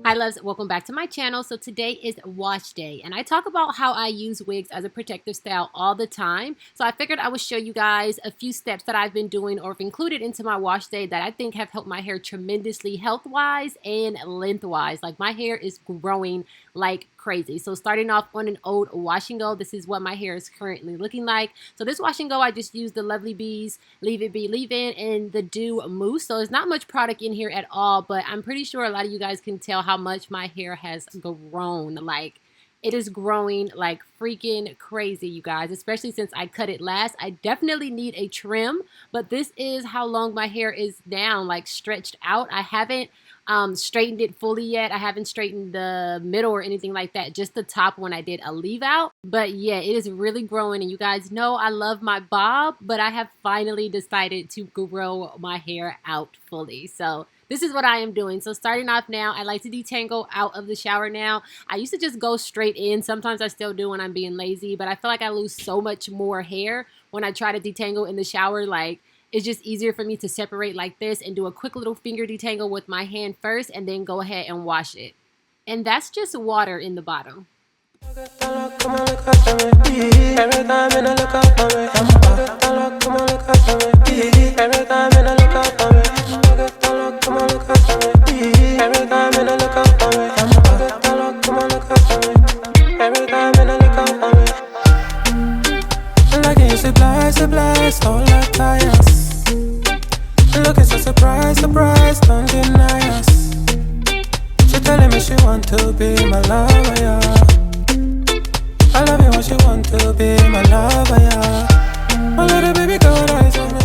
Hi loves, welcome back to my channel. So today is wash day and I talk about how I use wigs as a protective style all the time. So I figured I would show you guys a few steps that I've been doing or have included into my wash day that I think have helped my hair tremendously health-wise and length-wise. Like my hair is growing like crazy. So starting off on an old wash and go, this is what my hair is currently looking like. So this wash and go, I just used the LovelyB's Leave It Be Leave In and the Dew Mousse. So there's not much product in here at all, but I'm pretty sure a lot of you guys can tell how much my hair has grown. Like it is growing like freaking crazy, you guys, especially since I cut it last. I definitely need a trim, but this is how long my hair is now, like stretched out. I haven't straightened it fully yet. I haven't straightened the middle or anything like that, just the top when I did a leave out. But yeah, it is really growing, and you guys know I love my bob, but I have finally decided to grow my hair out fully. So this is what I am doing. So starting off now, I like to detangle out of the shower now. I used to just go straight in. Sometimes I still do when I'm being lazy, but I feel like I lose so much more hair when I try to detangle in the shower. Like it's just easier for me to separate like this and do a quick little finger detangle with my hand first and then go ahead and wash it. And that's just water in the bottle. Look, it's a surprise, surprise, don't deny us. She telling me she want to be my lover, yeah. I love it when she want to be my lover, yeah. My little baby girl eyes on me.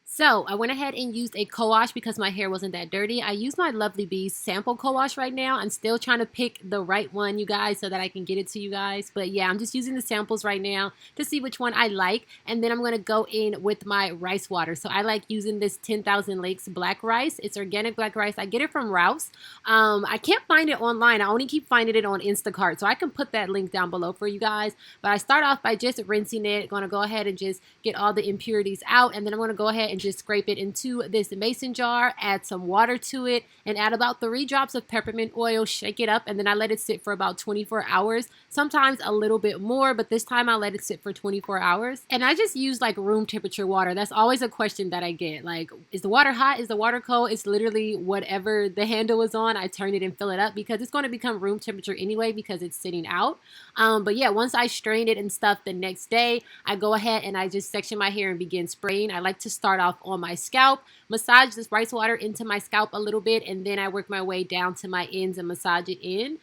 So I went ahead and used a co-wash because my hair wasn't that dirty. I used my LovelyB sample co-wash right now. I'm still trying to pick the right one, you guys, so that I can get it to you guys. But yeah, I'm just using the samples right now to see which one I like. And then I'm going to go in with my rice water. So I like using this 10,000 Lakes black rice. It's organic black rice. I get it from Rouse. I can't find it online. I only keep finding it on Instacart. So I can put that link down below for you guys. But I start off by just rinsing it. Going to go ahead and just get all the impurities out. And then I'm going to go ahead and just scrape it into this mason jar, add some water to it, and add about 3 drops of peppermint oil, shake it up, and then I let it sit for about 24 hours, sometimes a little bit more, but this time I let it sit for 24 hours. And I just use like room temperature water. That's always a question that I get. Like, is the water hot? Is the water cold? It's literally whatever the handle is on, I turn it and fill it up because it's going to become room temperature anyway because it's sitting out. But yeah, once I strain it and stuff the next day, I go ahead and I just section my hair and begin spraying. I like to start off on my scalp, massage this rice water into my scalp a little bit, and then I work my way down to my ends and massage it in.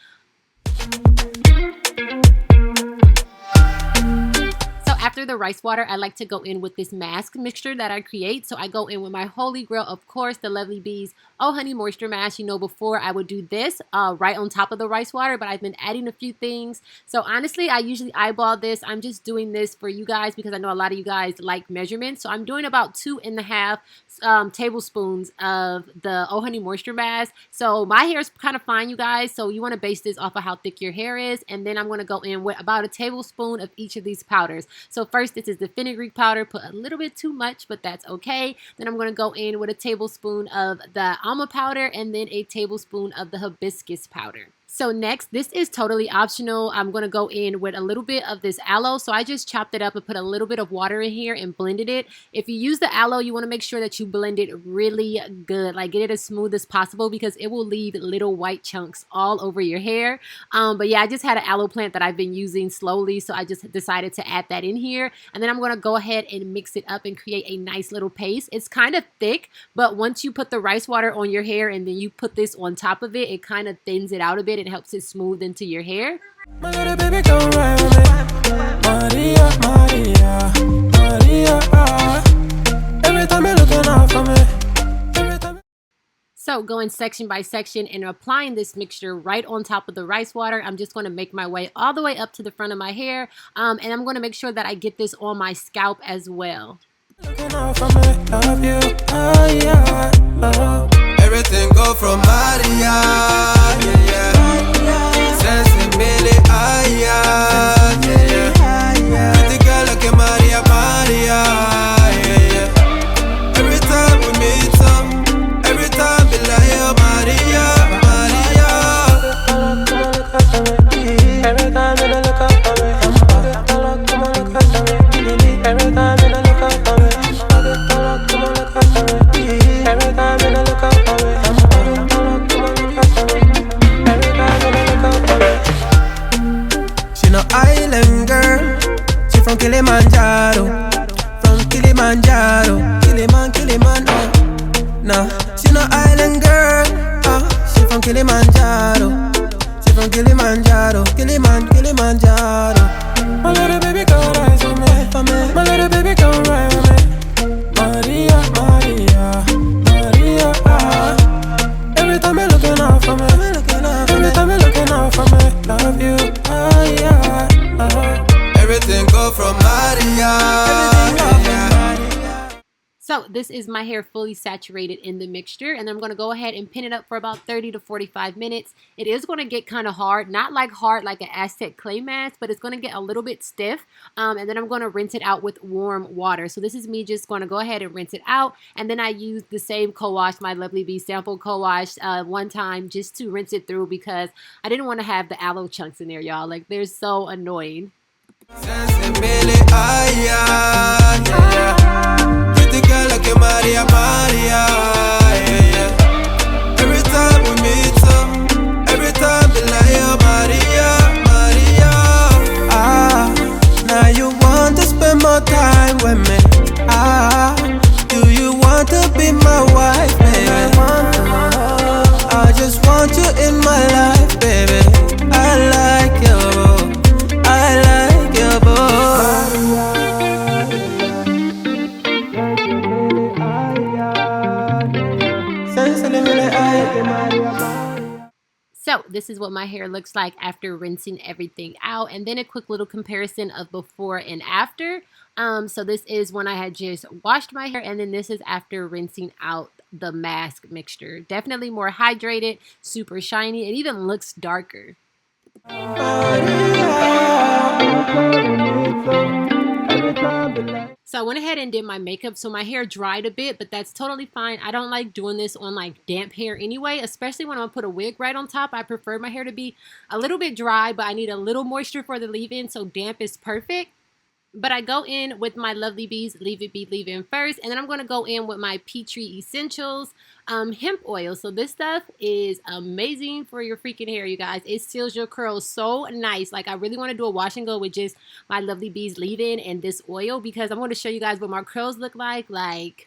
After the rice water, I like to go in with this mask mixture that I create. So I go in with my holy grail, of course, the LovelyB's Oh Honey Moisture Mask. You know, before I would do this right on top of the rice water, but I've been adding a few things. So honestly, I usually eyeball this. I'm just doing this for you guys because I know a lot of you guys like measurements. So I'm doing about 2.5 tablespoons of the Oh Honey Moisture Mask. So my hair is kind of fine, you guys. So you want to base this off of how thick your hair is. And then I'm going to go in with about a tablespoon of each of these powders. So first, this is the Fenugreek powder. Put a little bit too much, but that's okay. Then I'm going to go in with a tablespoon of the Alma powder and then a tablespoon of the Hibiscus powder. So next, this is totally optional. I'm going to go in with a little bit of this aloe. So I just chopped it up and put a little bit of water in here and blended it. If you use the aloe, you want to make sure that you blend it really good. Like get it as smooth as possible because it will leave little white chunks all over your hair. But yeah, I just had an aloe plant that I've been using slowly. So I just decided to add that in here. And then I'm going to go ahead and mix it up and create a nice little paste. It's kind of thick, but once you put the rice water on your hair and then you put this on top of it, it kind of thins it out a bit. It helps it smooth into your hair. My little baby go round me. Maria, Maria, Maria. Every time you're looking out for me. So going section by section and applying this mixture right on top of the rice water, I'm just going to make my way all the way up to the front of my hair. And I'm going to make sure that I get this on my scalp as well. Everything go from Maria, yeah, yeah. Sensibility, yeah, yeah. Pretty girl like a Maria, Maria, yeah, yeah. Every time we meet up, every time be like, oh, Maria, Maria. Every time you look up for me, every time you look up for me, every time you look up for me. She no island girl, she from Kilimanjaro, Kiliman, oh. Nah, she no island girl, she from Kilimanjaro, Kilimanjaro. My little baby come rise with me, my little baby come rise with me. Maria, Maria, Maria, every time you're looking out for me, every time you're looking out for me, love you, yeah. Everything go from Maria, So this is my hair fully saturated in the mixture, and I'm going to go ahead and pin it up for about 30 to 45 minutes. It is going to get kind of hard, not like hard like an Aztec clay mask, but it's going to get a little bit stiff, and then I'm going to rinse it out with warm water. So this is me just going to go ahead and rinse it out, and then I used the same co-wash, my LovelyB sample co-wash, one time just to rinse it through because I didn't want to have the aloe chunks in there, y'all. Like, they're so annoying. Maria, Maria, yeah, yeah. Every time we meet up, every time be like, oh, Maria, Maria. Now you want to spend more time with me. Do you want to be my wife, baby? I just want you in my life, baby. I like you, I like you, boy. So this is what my hair looks like after rinsing everything out, and then a quick little comparison of before and after. So this is when I had just washed my hair, and then this is after rinsing out the mask mixture. Definitely more hydrated, super shiny. It even looks darker. So I went ahead and did my makeup, so my hair dried a bit, but that's totally fine. I don't like doing this on like damp hair anyway, especially when I'm gonna put a wig right on top. I prefer my hair to be a little bit dry, but I need a little moisture for the leave-in, so damp is perfect. But I go in with my LovelyB's Leave It Be Leave In first, and then I'm going to go in with my Peachtree Essentials hemp oil. So this stuff is amazing for your freaking hair, you guys. It seals your curls so nice. Like, I really want to do a wash and go with just my LovelyB's Leave-In and this oil, because I'm going to show you guys what my curls look like. Like,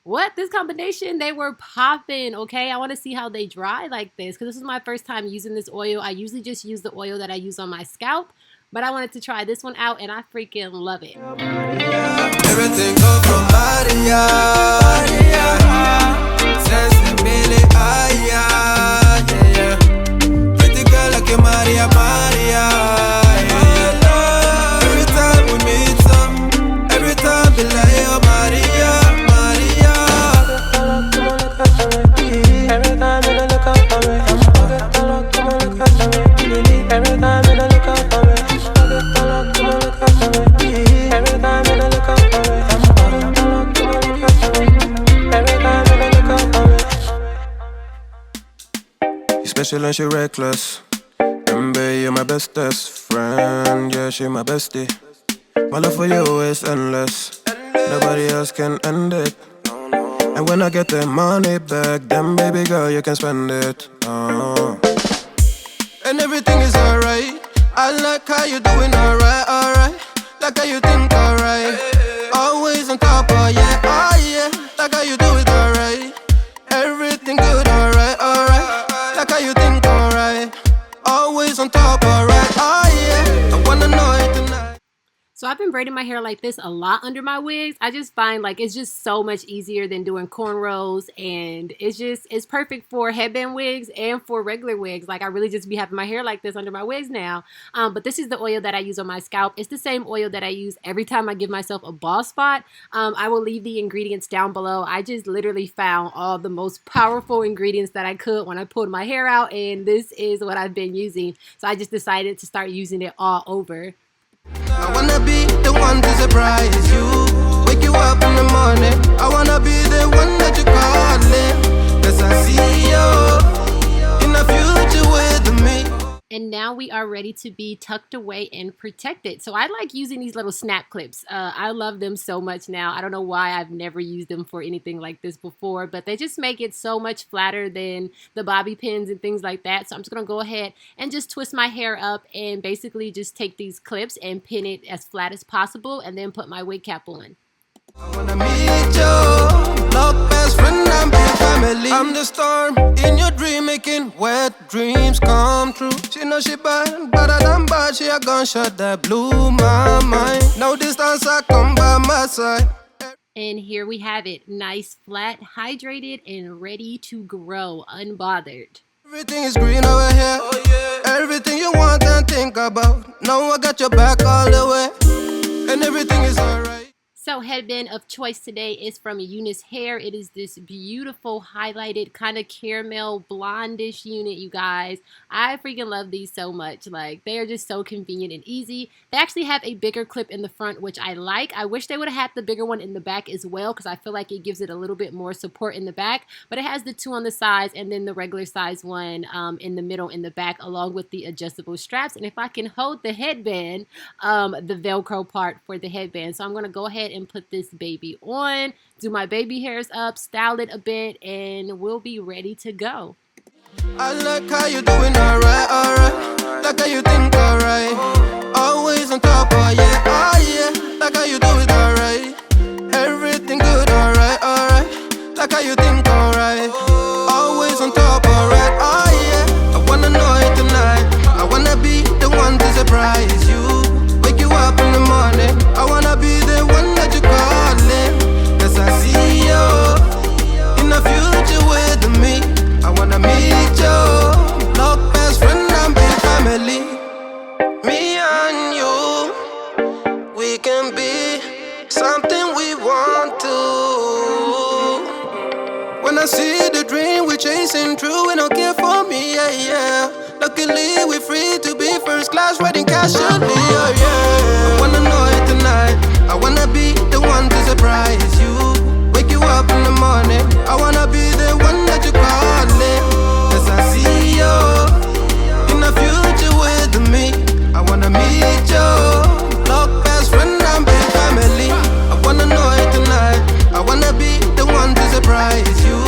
what? This combination, they were popping, okay? I want to see how they dry like this, because this is my first time using this oil. I usually just use the oil that I use on my scalp, but I wanted to try this one out, and I freaking love it. Everything go from Maria, sensibility, yeah, yeah. Pretty girl like a Maria, Maria, yeah. Every time we meet up, every time be like, oh, Maria, Maria. Every time you look up for me, every time you look up for me. Special and she reckless. Remember, you're my bestest friend. Yeah, she my bestie. My love for you is endless. Nobody else can end it. And when I get the money back, then baby girl, you can spend it. And everything is alright. I like how you doing alright, alright. Like how you think alright. Always on top, oh yeah, oh yeah. Like how you do it alright. Everything good, alright, alright. Like how you think alright. Always on top, alright, oh yeah. I wanna know it tonight. So I've been braiding my hair like this a lot under my wigs. I just find like it's just so much easier than doing cornrows, and it's perfect for headband wigs and for regular wigs. Like I really just be having my hair like this under my wigs now. But this is the oil that I use on my scalp. It's the same oil that I use every time I give myself a bald spot. I will leave the ingredients down below. I just literally found all the most powerful ingredients that I could when I pulled my hair out, and this is what I've been using. So I just decided to start using it all over. I wanna be the one to surprise you, wake you up in the morning. I wanna be the one that you calling, 'cause I see you in the future with me. And now we are ready to be tucked away and protected. So I like using these little snap clips. I love them so much now. I don't know why I've never used them for anything like this before, but they just make it so much flatter than the bobby pins and things like that. So I'm just gonna go ahead and just twist my hair up and basically just take these clips and pin it as flat as possible and then put my wig cap on. I wanna meet you, love best friend and big family. I'm the storm in your dream, making wet dreams come true. She know she bad, better than bad. She a gunshot that blew my mind. No distance, I come by my side. And here we have it, nice, flat, hydrated, and ready to grow, unbothered. Everything is green over here. Oh, yeah. Everything you want and think about. Now I got your back all the way, and everything is alright. So headband of choice today is from Unice Hair. It is this beautiful highlighted kind of caramel blondish unit, you guys. I freaking love these so much. Like, they are just so convenient and easy. They actually have a bigger clip in the front, which I like. I wish they would have had the bigger one in the back as well, because I feel like it gives it a little bit more support in the back. But it has the two on the sides and then the regular size one in the middle in the back, along with the adjustable straps. And if I can hold the headband, the Velcro part for the headband. So I'm going to go ahead and put this baby on, do my baby hairs up, style it a bit, and we'll be ready to go. I like how you doing, alright, alright. Like how you think, alright. Always on top, oh yeah, oh yeah. Like how you do it, alright. Everything good, alright, alright. Like how you think, alright. Always on top, alright, oh yeah. I wanna know it tonight. I wanna be the one to surprise you, wake you up in the morning. I wanna be the one that you calling, 'cause I see you in the future with me. I wanna meet you, love best friend and big family. Me and you, we can be something we want to. When I see the dream we're chasing through, and don't care for me, yeah, yeah. Luckily we're free to be first class, wedding casually, oh yeah. I wanna know it tonight. I wanna be the one to surprise you, wake you up in the morning. I wanna be the one that you calling, 'cause I see you in the future with me. I wanna meet you, love best friend and big family. I wanna know it tonight. I wanna be the one to surprise you,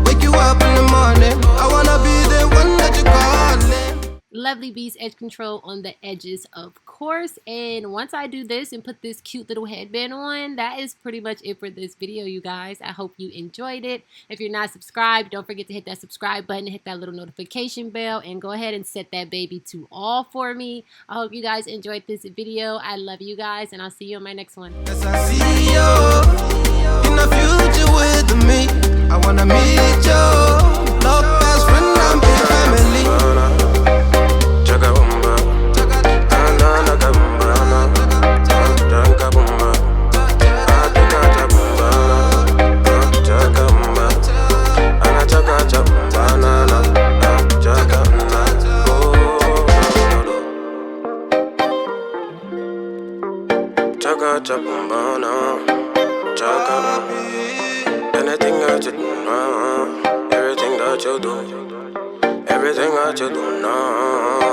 wake you up in the morning. I wanna be the one that you calling. LovelyB's edge control on the edges, of course. And once I do this and put this cute little headband on, that is pretty much it for this video, you guys. I hope you enjoyed it. If you're not subscribed, don't forget to hit that subscribe button, hit that little notification bell, and go ahead and set that baby to all for me. I hope you guys enjoyed this video. I love you guys, and I'll see you on my next one. Yes, I see you in the future with me. I wanna meet you, love best friend and big family. Anything that you do, everything that you do, everything that you do now.